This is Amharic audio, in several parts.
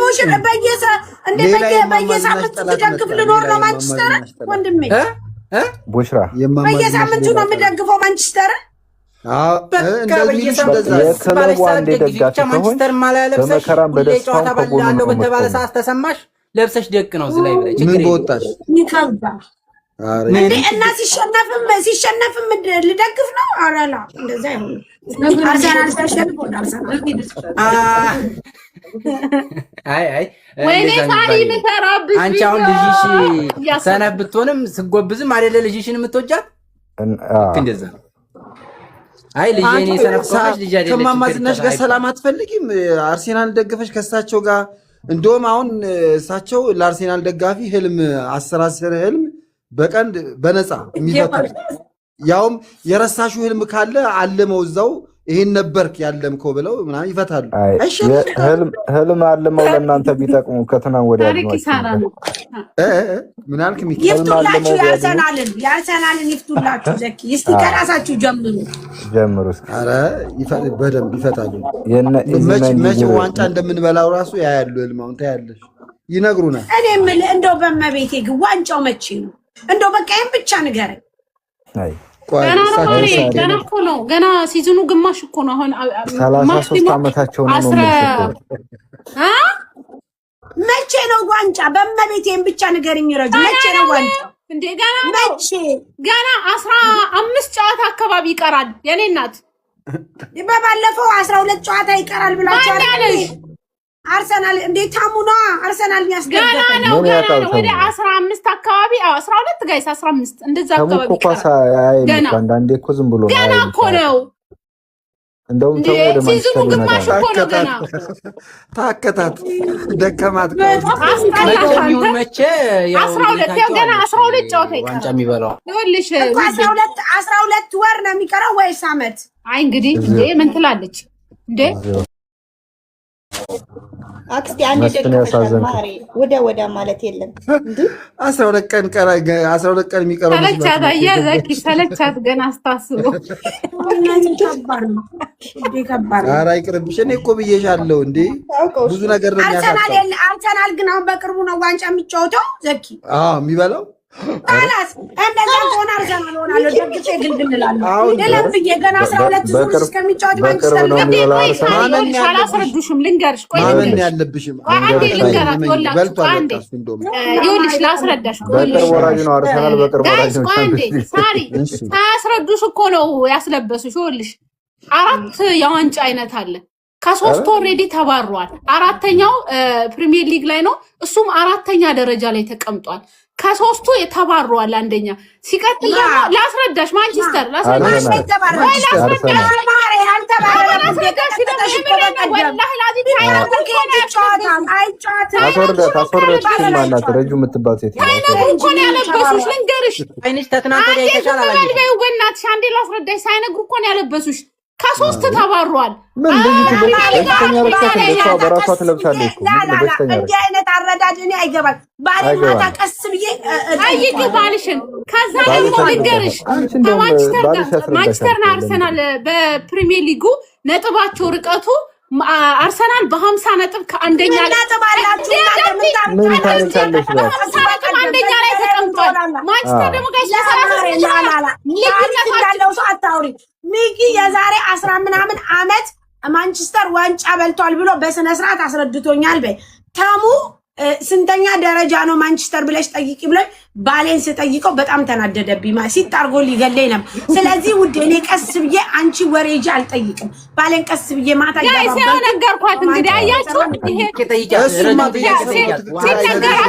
ኢሞሽን በየሳምንቱ ትደግፍ ልኖር ነው ማንቸስተር ወንድሜ ቡሽራ በየሳምንቱ ነው የምደግፈው ማንቸስተር የክለቡ አንዴ ደጋፊ ማንቸስተር ማሊያ ለብሰሽ ጨዋታ ባለው በተባለ ሰዓት ተሰማሽ ለብሰሽ ደቅ ነው እዚህ ላይ ብለሽ ችግር ይወጣሽ እና ሲሸነፍም ልደግፍ ነው አራላ እንደዛ ይሁን አርሰናል ተሸንፎ አይ ወይኔ ታሪ ምሰራብሽ አንቺ አሁን ልጅሽ ሰነፍ ብትሆንም ስጎብዝም አይደለ ልጅሽን የምትወጃት እንደዛ አይ ልጅ እኔ ሰነፍ ቆሽ ልጅ አይደለ ከማማዝናሽ ጋር ሰላም አትፈልጊም አርሰናል ደግፈሽ ከሳቸው ጋር እንደውም አሁን እሳቸው ለአርሰናል ደጋፊ ህልም 10 ህልም በቀን በነፃ የሚፈቱ ያውም የረሳሹ ህልም ካለ አለመው እዛው ይሄን ነበርክ ያለምከው ብለው ምናምን ይፈታሉ ህልም አለመው ለእናንተ ቢጠቅሙ ከትናን ወዲያ ምን አልክ ይፍቱላችሁ ያርሰናልን ይፍቱላችሁ ዘኪ እስቲ ከራሳችሁ ጀምሩ ኧረ በደንብ ይፈታሉ መቼ ዋንጫ እንደምንበላው ራሱ ያያሉ ህልማውን ታያለሽ ይነግሩናል እኔ ምን እንደው በመቤቴ ግን ዋንጫው መቼ ነው እንደው በቃ ይሄን ብቻ ንገረኝ አይ ገና እኮ ነው ገና ሲዝኑ ግማሽ እኮ ነው አሁን 33 ዓመታቸው ነው መቼ ነው ዋንጫ በመቤቴን ብቻ ንገረኝ ረጁ መቼ ነው ዋንጫ እንዴ ገና 15 ጨዋታ አካባቢ ይቀራል የኔ እናት በባለፈው 12 ጨዋታ ይቀራል ብላችሁ አርሰናል እንዴት ታሙና አርሰናል ያስገባል ገና ወደ 15 አካባቢ 12 ጋይስ 15 እንደዛ አካባቢ ገና አንዳንዴ እኮ ዝም ብሎ ገና እኮ ነው እንደውም ተው ወደ ሲዝኑ ግማሽ እኮ ነው ገና ታከታት ደከማት መቼ ያው 12 ያው ገና 12 ጨዋታ ይቀራል ዋንጫ የሚበላው ይኸውልሽ 12 ወር ነው የሚቀረው ወይስ አመት አይ እንግዲህ እንዴ ምን ትላለች እንዴ አክስቲ አንዴ ደግ ማሪ ወደ ማለት የለም እንዴ 12 ቀን የሚቀረው ሰለቻት አያዘኪ ሰለቻት ገና አስታስበው ኧረ ይቅርብሽ እኔ እኮ ብዬሻለሁ እንዴ ብዙ ነገር ነው አርሰናል ግን አሁን በቅርቡ ነው ዋንጫ የሚጫወተው ዘኪ የሚበላው ታላስ እንደዛ ሆነ አርሰናል ሆናለሁ ደግጬ ግልግልላለሁ ለለብዬ ገና 12 ዙር እስከሚጫወት ማንቸስተር ማንን አላስረዱሽም ልንገርሽ ቆይ ማንን ያለብሽም ይኸውልሽ ላስረዳሽ በቅርብ ወራጅ ነው አርሰናል በቅርብ ወራጅ ነው ሳሪ ሳያስረዱሽ እኮ ነው ያስለበሱሽ ይኸውልሽ 4 የዋንጫ አይነት አለ ከ3 ኦሬዲ ተባሯል አራተኛው ፕሪሚየር ሊግ ላይ ነው እሱም 4ኛ ደረጃ ላይ ተቀምጧል ከ3ቱ የተባሯል አንደኛ ሲቀጥል ደግሞ ላስረዳሽ ማንቸስተር ላስረዳሽ ሳይነግሩ እኮ ነው ያለበሱሽ ከ3 ተባሯል ምን በስተኛ በስተኛ በራሷ ትለብሳለች እንዴ አይነት አረዳድ እኔ አይገባል ባለማታ ቀስ ብዬ አይገባልሽን ከዛ ደግሞ ልንገርሽ ማንቸስተር አርሰናል በፕሪሚየር ሊጉ ነጥባቸው ርቀቱ አርሰናል በ50 ነጥብ ከአንደኛ ላይ ተባላችሁ ምን ታሪካለሽ አንደኛ ላይ ተቀምጧል ማንቸስተር ደግሞ አታውሪ ሚኪ የዛሬ 10 ምናምን አመት ማንቸስተር ዋንጫ በልቷል ብሎ በስነ ስርዓት አስረድቶኛል በይ ታሙ ስንተኛ ደረጃ ነው ማንቸስተር ብለሽ ጠይቂ ብለኝ ባሌን ስጠይቀው በጣም ተናደደብኝ ሲጣርጎ ሊገለኝ ነበር ስለዚህ ውድ እኔ ቀስ ብዬ አንቺ ወሬጂ አልጠይቅም ባሌን ቀስ ብዬ ማታ ያባባ ነገርኳት እንግዲህ አያችሁ ይሄ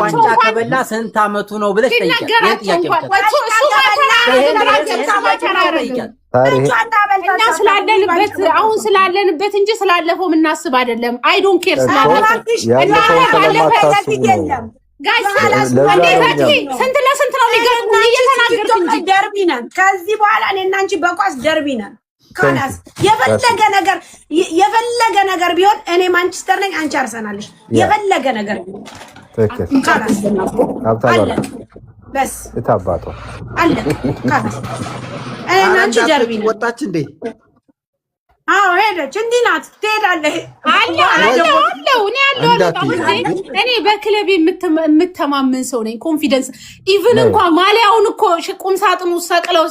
ዋንጫ ከበላ ስንት አመቱ ነው ብለሽ ጠይቂ እኛ ስላለንበት አሁን ስላለንበት እንጂ ስላለፈው ምናስብ አይደለም አይ ዶንት ኬር ስንት ለስንት ነው ሊገርሙ እየተናገርኩ እንጂ ደርቢ ነን ከዚህ በኋላ እኔና አንቺ በኳስ ደርቢ ነን ካላስ የፈለገ ነገር ቢሆን እኔ ማንቸስተር ነኝ አንቺ አርሰናል ነሽ የፈለገ ነገር ካላስ በስ እታባቷ አለ ካላስ እኔና አንቺ ደርቢ ነን ወጣች እንዴ አዎ ሄደች። እንዲህ ናት ትሄዳለህ። እኔ በክለብ የምተማመን ሰው ነኝ። ኮንፊደንስ ኢቭን እንኳን ማሊያውን እኮ ቁም ሳጥኑ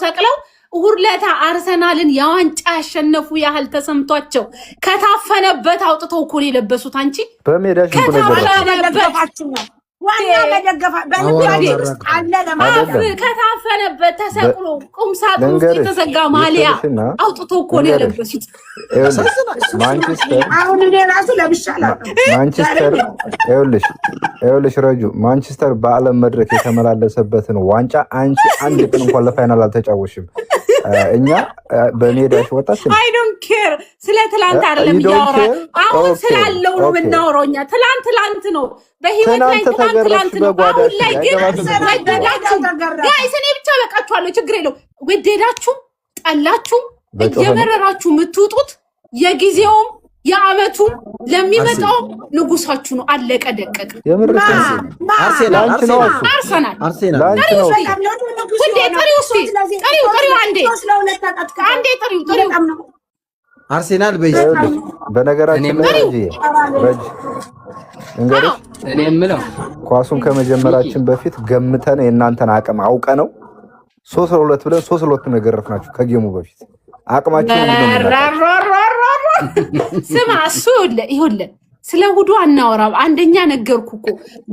ሰቅለው ሁርለታ አርሰናልን የዋንጫ ያሸነፉ ያህል ተሰምቷቸው ከታፈነበት አውጥተው እኮ ነው የለበሱት። አንቺ በሜዳሽ ከታፈነባችሁ ነው ዋና በደገፋ በልባዴ ውስጥ አለ ለማለት ከታፈነበት ተሰቅሎ ቁም ሳጥኑ ውስጥ የተዘጋ ማሊያ አውጥተው እኮ ነው የለበሱት። ማንቸስተር አሁን እኔ ራሱ ለብሻለሁ። ማንቸስተር ይኸውልሽ ረጁ ማንቸስተር በዓለም መድረክ የተመላለሰበትን ዋንጫ አንቺ አንድ ቀን እንኳን ለፋይናል አልተጫወሽም። እኛ በሜዳሽ ወጣች። አይ ዶንት ኬር ስለ ትላንት አይደለም ያወራው፣ አሁን ስላለው ነው የምናወራው። እኛ ትላንት ነው በህይወት ላይ ትላንት ነው። አሁን ላይ ግን ጋይስ እኔ ብቻ በቃችኋለሁ። ችግር የለውም። ወደዳችሁ ጠላችሁ እየመረራችሁ የምትውጡት የጊዜውም የአመቱም ለሚመጣው ንጉሳችሁ ነው። አለቀ ደቀቀ። አርሰናል አርሰናል በነገራችን ላይ እንግዲህ እኔ የምለው ኳሱን ከመጀመራችን በፊት ገምተን የእናንተን አቅም አውቀ ነው 3-2 ብለን 3-2 ነው የገረፍናችሁ ከጌሙ በፊት አቅማችን ስማ እሱ ይኸውልህ ስለ ሁዱ አናወራም። አንደኛ ነገርኩ እኮ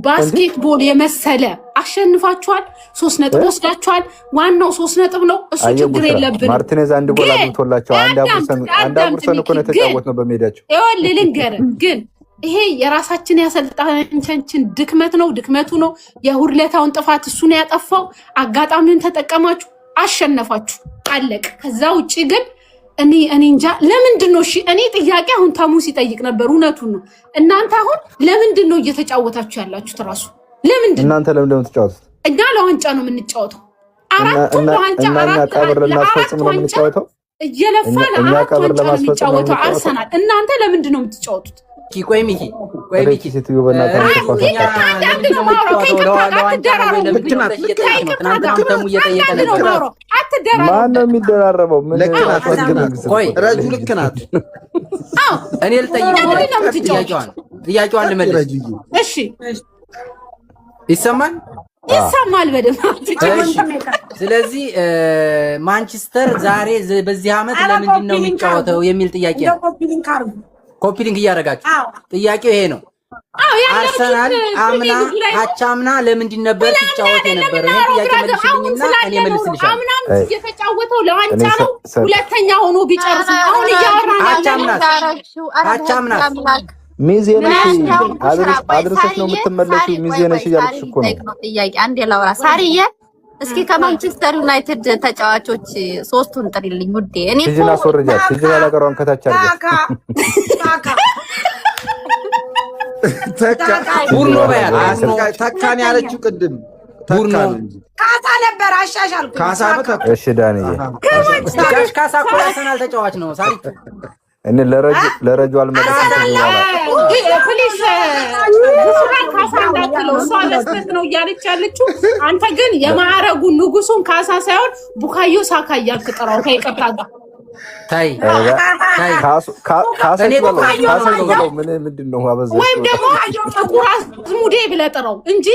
ባስኬትቦል የመሰለ አሸንፋችኋል። 3 ነጥብ ወስዳችኋል። ዋናው 3 ነጥብ ነው። እሱ ችግር የለብንም። ማርቲኔዝ አንድ ጎል አግብቶላቸው አንድ አቡርሰን እኮ ነው የተጫወትነው በሜዳቸው። ይኸውልህ ልንገርህ ግን ይሄ የራሳችን ያሰልጣኞቻችን ድክመት ነው። ድክመቱ ነው የሁርለታውን ጥፋት እሱ ነው ያጠፋው። አጋጣሚውን ተጠቀማችሁ አሸነፋችሁ፣ አለቅ። ከዛ ውጪ ግን እኔ እንጃ ለምንድን ነው? እሺ እኔ ጥያቄ አሁን ታሙ ሲጠይቅ ነበር። እውነቱን ነው። እናንተ አሁን ለምንድን ነው እየተጫወታችሁ ያላችሁት? ራሱ ለምንድን እናንተ ለምንድን ነው የምትጫወቱት? እኛ ለዋንጫ ነው የምንጫወተው። አራቱም ለዋንጫ ቀብር ለማስፈጸም ነው የምንጫወተው። እየለፋን አራት ዋንጫ ነው የሚጫወተው አርሰናል። እናንተ ለምንድን ነው የምትጫወቱት? ቆይ ሚኪ ሴትዮ በእናትህ ማን ነው የሚደራረበው? ረጁ ልክ ናት። እኔ ልጠይቅ ጥያቄዋን ልመልስ። እሺ ይሰማል በደንብ። ስለዚህ ማንቸስተር ዛሬ በዚህ ዓመት ለምንድን ነው የሚጫወተው የሚል ጥያቄ ነው። ኮፒ ሊንክ እያደረጋችሁ ጥያቄው ይሄ ነው። አርሰናል አቻምና ለምንድን ነበር ሲጫወት የነበረው? ይሄን ጥያቄ መልሽልኝና እኔ መልስልሻለሁ። አምናም እየተጫወተው ለዋንጫ ነው። ሁለተኛ ሆኖ ቢጨርስ አሁን እያወራን አቻምና ሚዜ ነሽ አድርሰሽ ነው የምትመለሺው። ሚዜ ነሽ እያልኩሽ እኮ ነው። ጥያቄ አንዴ ላውራ ሳሪዬ እስኪ ከማንቸስተር ዩናይትድ ተጫዋቾች 3ቱን ጥሪልኝ ውዴ። እኔ ትጅና ሶርጃት ትጅና ለቀሯን ከታች አርጋ ቡርኖ ባያል ተካን ያለችው ቅድም ካሳ ነበር። አሻሻልኩ ካሳ ነው። እሺ ዳንዬ ካሳ እኮ አርሰናል ተጫዋች ነው። ሳሪቱ እኔ ለረጁ አልመለስም። ፕሊስ ንጉሱን ካሳ እንዳትለው፣ እሷ ለስተት ነው እያለች ያለችው። አንተ ግን የማዕረጉን ንጉሱን ካሳ ሳይሆን ቡካዮ ሳካ እያልክ ጥራው። ከይቅርታ ጋር ታይ ካሳ ምንድን ነው አበዛሽ? ወይም ደግሞ ጥቁር አዝሙዴ ብለህ ጥራው እንጂ